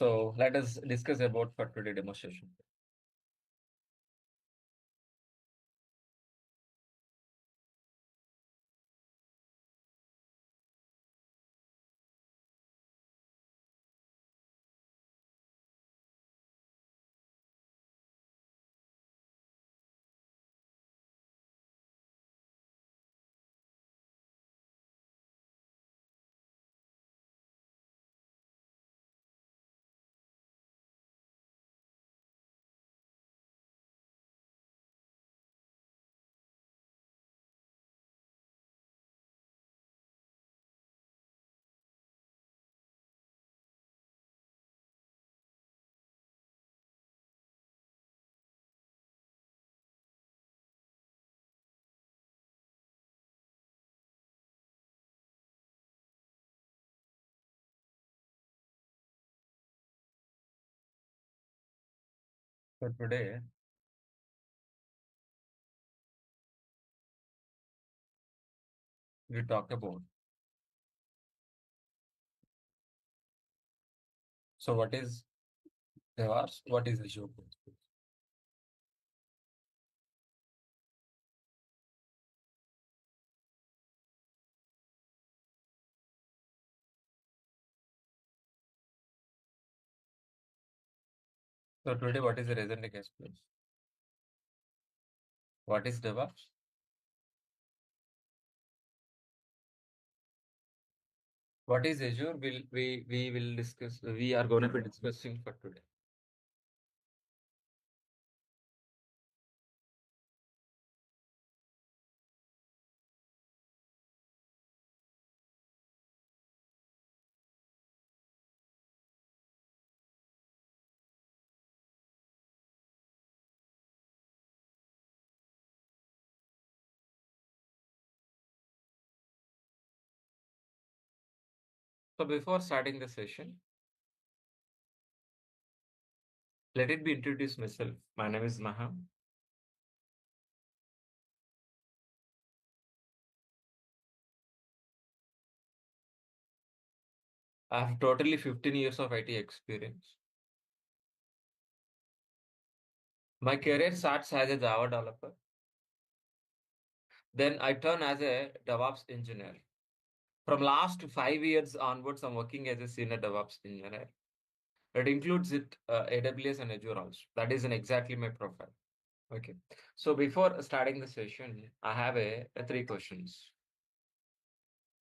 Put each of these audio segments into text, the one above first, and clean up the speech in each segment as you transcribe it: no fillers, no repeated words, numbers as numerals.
So let us discuss about for today demonstration. For today, we talk about so what is DevOps, what is Azure DevOps. So today, what is the reason case, please? What is DevOps? What is Azure? We will discuss. We are going to be discussing for today. So before starting the session, let it be introduce myself. My name is Maha. I have totally 15 years of IT experience. My career starts as a Java developer. Then I turn as a DevOps engineer. From last 5 years onwards, I'm working as a senior DevOps engineer. It includes AWS and Azure also. That is exactly my profile. Okay. So before starting the session, I have three questions.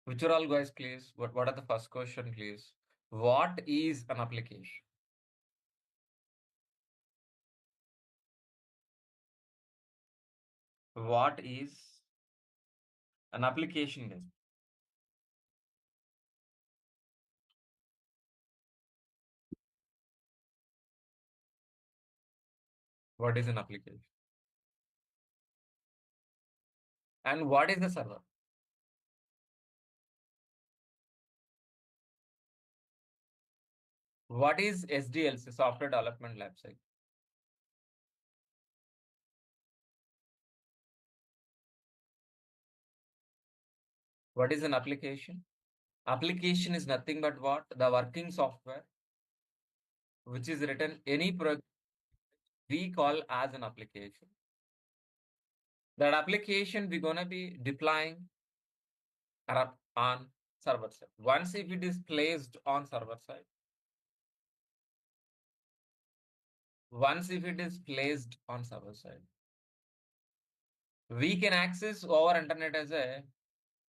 Which are all guys, please? What are the first question, please? What is an application? What is an application? Guys? What is an application? And what is the server? What is SDLC, Software Development Lab Cycle? What is an application? Application is nothing but what? The working software which is written any program we call as an application. That application we're gonna be deploying on server side. Once if it is placed on server side, once if it is placed on server side, we can access over internet as a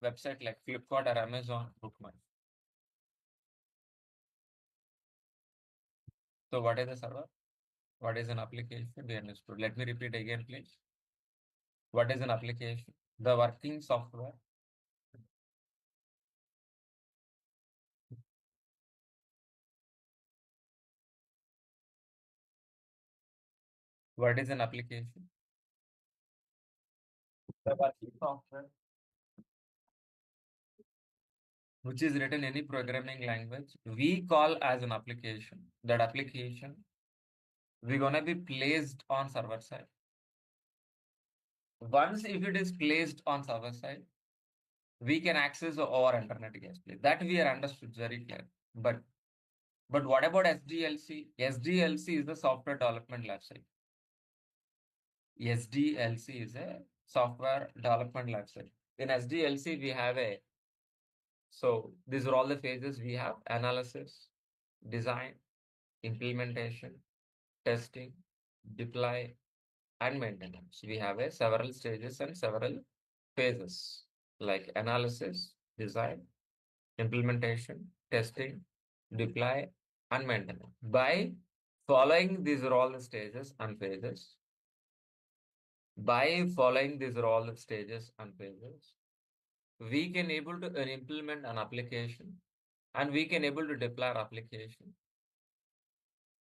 website like Flipkart or Amazon Bookmark. So what is the server? What is an application? We understood. Let me repeat again, please. What is an application? The working software. What is an application? The working software which is written any programming language, we call as an application. That application we're gonna be placed on server side. Once if it is placed on server side, we can access our internet gas. That we are understood very clear. But But what about SDLC? SDLC is the software development lifecycle. SDLC is a software development lifecycle. In SDLC, we have so these are all the phases we have: analysis, design, implementation, testing, deploy, and maintenance. We have several stages and several phases like analysis, design, implementation, testing, deploy, and maintenance. By following these are all the stages and phases, we can able to implement an application, and we can able to deploy our application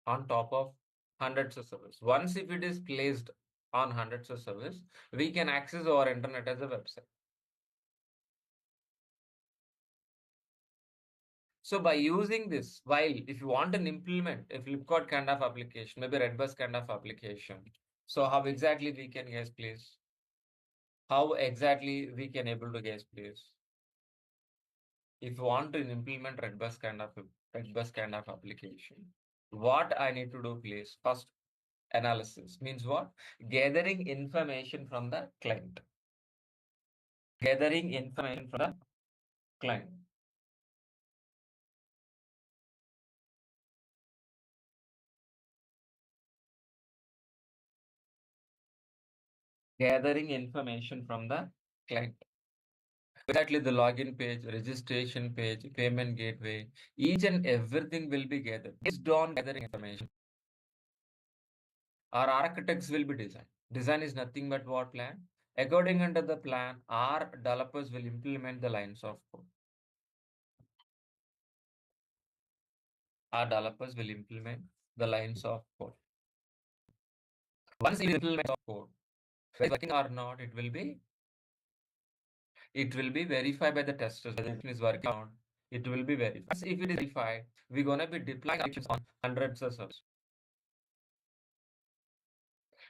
on top of hundreds of servers. Once if it is placed on hundreds of servers, we can access our internet as a website. So by using this, while if you want to implement a Flipkart kind of application, maybe Redbus kind of application, so how exactly we can guess, please? How exactly we can able to guess, please? If you want to implement Redbus kind of application, what I need to do, please? First, analysis means what? Gathering information from the client. Gathering information from the client. Gathering information from the client. Exactly, the login page, registration page, payment gateway, each and everything will be gathered. Based on gathering information, our architects will be designed. Design is nothing but what plan? According under the plan, our developers will implement the lines of code. Our developers will implement the lines of code. Once it implements of code, whether it's working or not, it will be verified by the testers whether it is working or not. It will be verified. Once if it is verified, we're gonna be deploying applications on hundreds of servers.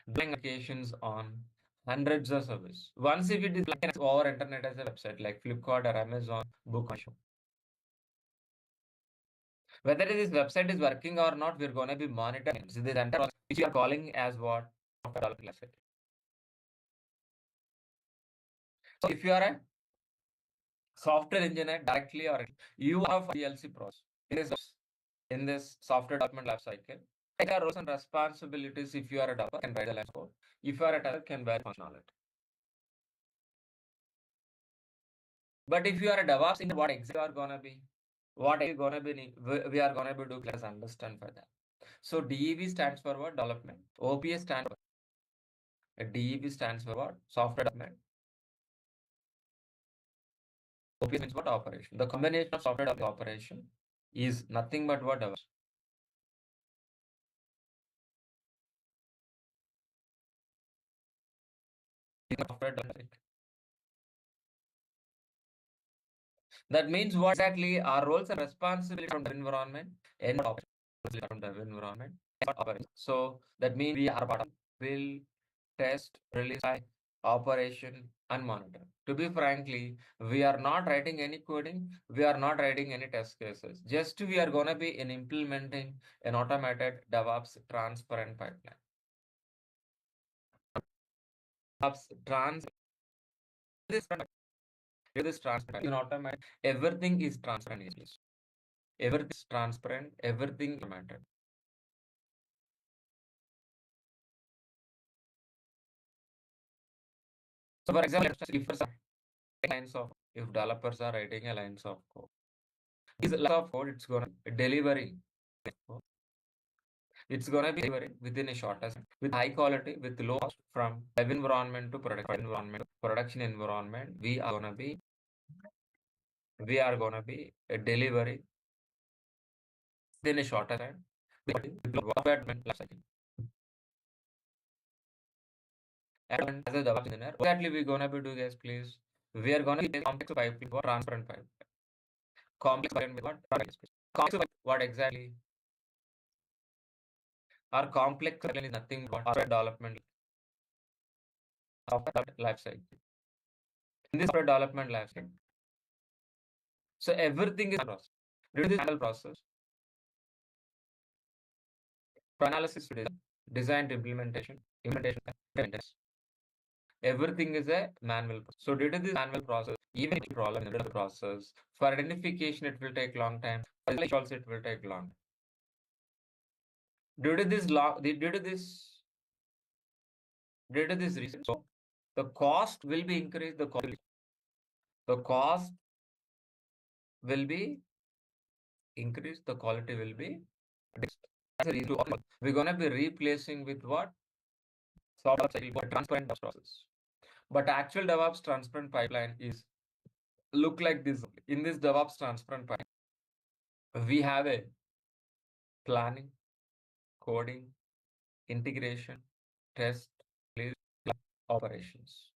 Deploying applications on hundreds of servers. Once if it is like over internet as a website like Flipkart or Amazon, Book my show. Whether this website is working or not, we're gonna be monitoring. So this entire which we are calling as what? Software development lifecycle. So if you are a software engineer directly or you have a DLC process in this software development life cycle. Take our roles and responsibilities. If you are a developer, can write the line code. If you are a tester, can write functionality. But if you are a DevOps, in what exactly you are gonna be, what are you gonna be, we are gonna be do. Let's understand for that. So DEV stands for what? Development. OPS stands for DEV stands for what? Software development. OPS means what? Operation. The combination of software development operation is nothing but what? DevOps. Software development. That means what exactly our roles and responsibility from the environment and from the environment. So that means we are part of build, test, release, operation, and monitor. To be frankly, we are not writing any coding, we are not writing any test cases. Just we are gonna be in implementing an automated DevOps transparent pipeline. DevOps this transparent in automate everything is transparent. Everything is transparent, everything automated. So for example, if developers are writing a lines of code, these lines of code it's gonna delivering. It's gonna be delivering within a shortest with high quality, with low cost from dev environment to production environment. We are gonna be delivering within a shorter time with low development life cycle. And as a DevOps engineer, exactly we're gonna be doing is please. We are gonna be complex pipe, transparent pipe. Complex pipe with what? Complex pipe, what exactly? Our complex pipeline is nothing but software development life cycle. In this software development life cycle, so everything is process. It is a process. From analysis to design to implementation, maintenance. Everything is a manual process. So due to this manual process, even if problem in the process, for identification it will take long time. For isolation also it will take long. Due to this reason, so the cost will be increased. The cost will be increased. The quality will be decreased. That's the reason we're gonna be replacing with what? Software cycle transparent process. But actual DevOps transparent pipeline is look like this. In this DevOps transparent pipeline, we have a planning, coding, integration, test, release, operations.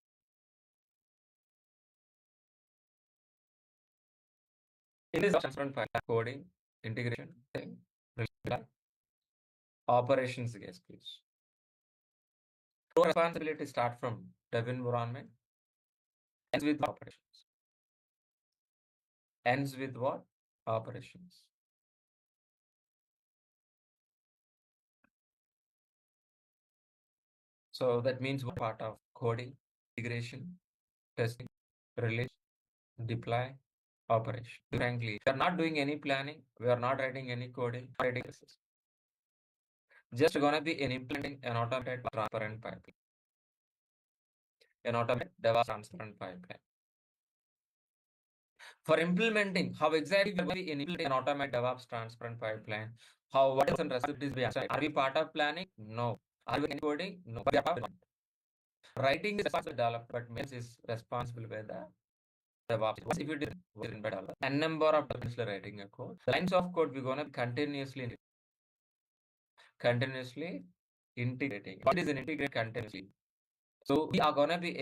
In this transparent pipeline, coding, integration, release, operations, yes, please. So responsibility start from dev environment, ends with operations. Ends with what? Operations. So that means what part of coding, integration, testing, release, deploy, operation. Frankly, we are not doing any planning. We are not writing any coding, writing this. Just gonna be implementing an automated transparent pipeline. An automated DevOps transparent pipeline. For implementing, how exactly we will be implementing an automated DevOps transparent pipeline? How what is and responsibilities we assign? Are we part of planning? No. Are we coding? No. But we are part of it. Writing is responsible developer, but means is responsible by the DevOps. What if it is written by developer? N number of developers writing a code. The lines of code we're gonna be continuously integrating. What is an integrate continuously? So we are gonna be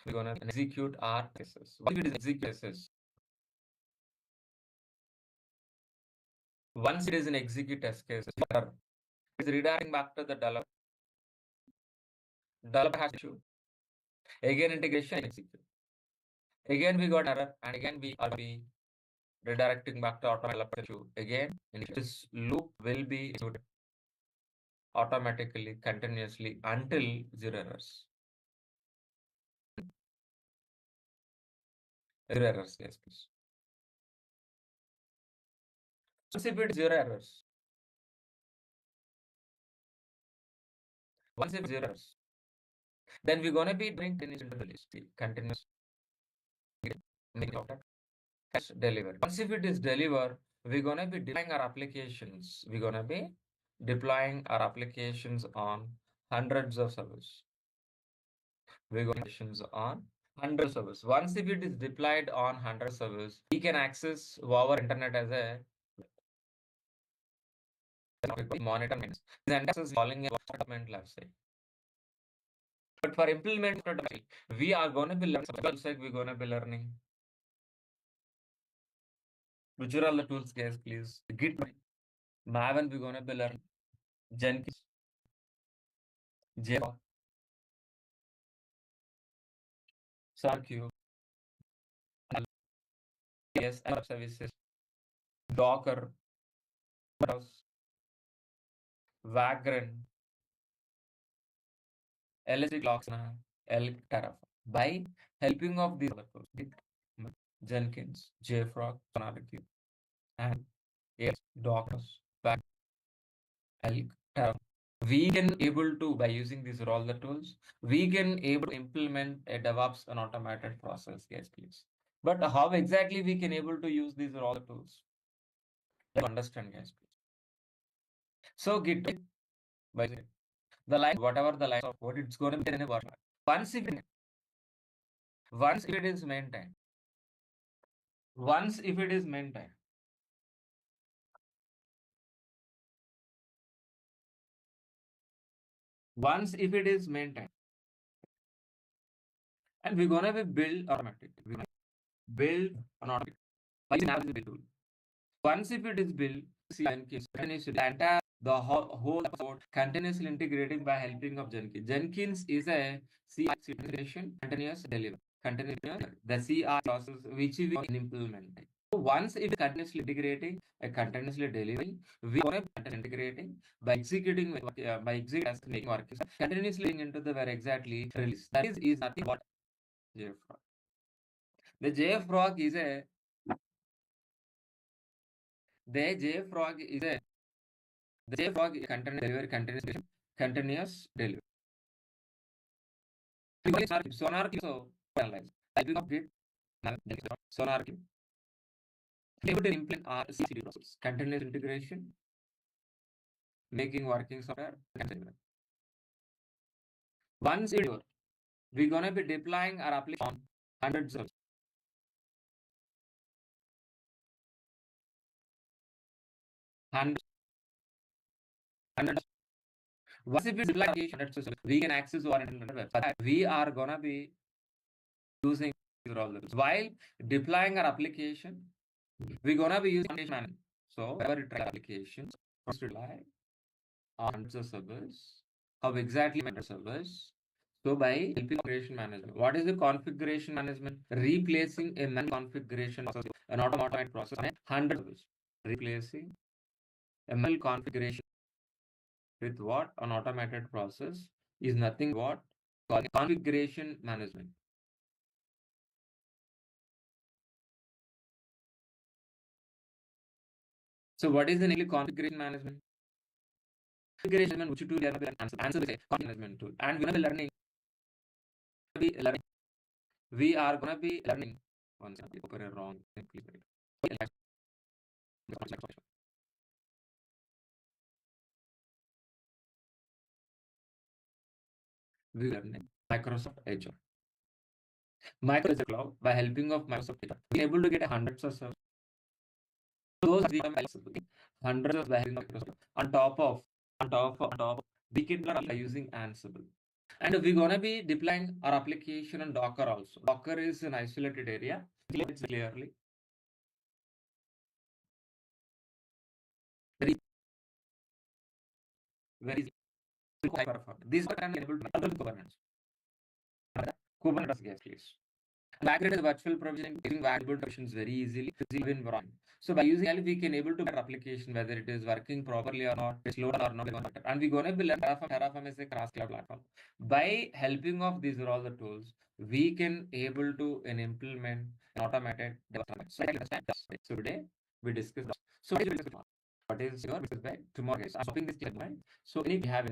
we're gonna execute our cases. What if it is execute cases? Once it is an execute test case, it's redirecting back to the developer. Developer has issue. Again integration execute. Again we got error, and again we are be redirecting back to automatic developer issue. Again, this loop will be executed automatically, continuously until zero errors. Zero errors, yes, please. Once if it's zero errors, once if zero errors, then we're gonna be doing continuous making of that delivered. Once if it is delivered, we're gonna be deploying our applications. We're gonna be deploying our applications on hundreds of servers. We're going to on 100 servers. Once if it is deployed on 100 servers, we can access our internet as a monitor means and access following a development lifestyle. But for implementation, we are going to be learning. We're going to be learning. Which are all the tools, guys, please? Git, Maven, we're going to be learning. Jenkins, Java, SRQ, yes, app services, Docker, Vagrant, LSD logs, Elk, Terraform. By helping of these tools, Jenkins, JFrog, SonarQube, and yes, Dockers, Elk, Terraform. We can able to, by using these all the tools, we can able to implement a DevOps and automated process. Yes, please. But how exactly we can able to use these all the tools? Let's understand, guys, please. So Git, by the line, whatever the line of code, it's going to be in a version. Once if it is maintained, once if it is maintained, once if it is maintained, and we're gonna be build automatic. We're gonna build an automatic tool. Once if it is built, the entire the whole code continuously integrating by helping of Jenkins. Jenkins is a CI continuous delivery. Continuous the CI process which we implement. once it is continuously integrating, continuously delivering, we are integrating by executing by executing as making work continuously into the where exactly release. That is nothing but JFrog. The JFrog is a the JFrog is a the JFrog is continuous delivery. Sonar so analyze. Typing of Git Sonar able to implement CCD process, continuous integration, making working software. Once it is, we're gonna be deploying our application on hundreds of hundreds. Once if we deploy application, we can access our internet website. We are gonna be using all this. While deploying our application, we're gonna be using management. So whenever you try applications, first rely on hundreds of servers. How exactly manage servers? So by helping configuration management. What is the configuration management? Replacing a manual configuration process, an automated process on 100. Replacing a manual configuration with what? An automated process is nothing what? Configuration management. So what is the name configuration management? Configuration management, which tool we are going to answer the configuration management tool. And we're going to be learning. We are going to be learning. One second, open a wrong. Please wait. We learning Microsoft Azure. Microsoft Cloud, by helping of Microsoft Azure, we are able to get hundreds of servers. Those become hundreds of by helping of Microsoft. On top, we can learn by using Ansible. And we're gonna be deploying our application on Docker also. Docker is an isolated area. It's clearly very these are enabled to Kubernetes. Kubernetes gas case. Migrate the virtual provisioning using variable provisions very easily in Veron. So by using L, we can able to get application whether it is working properly or not, it's loaded or not, and we're gonna be learning Terraform. Terraform is a cross cloud platform. By helping of these are all the tools, we can able to implement an automated development. So today we discuss. So what is your tomorrow? Guys, I'm hoping this clear. So we have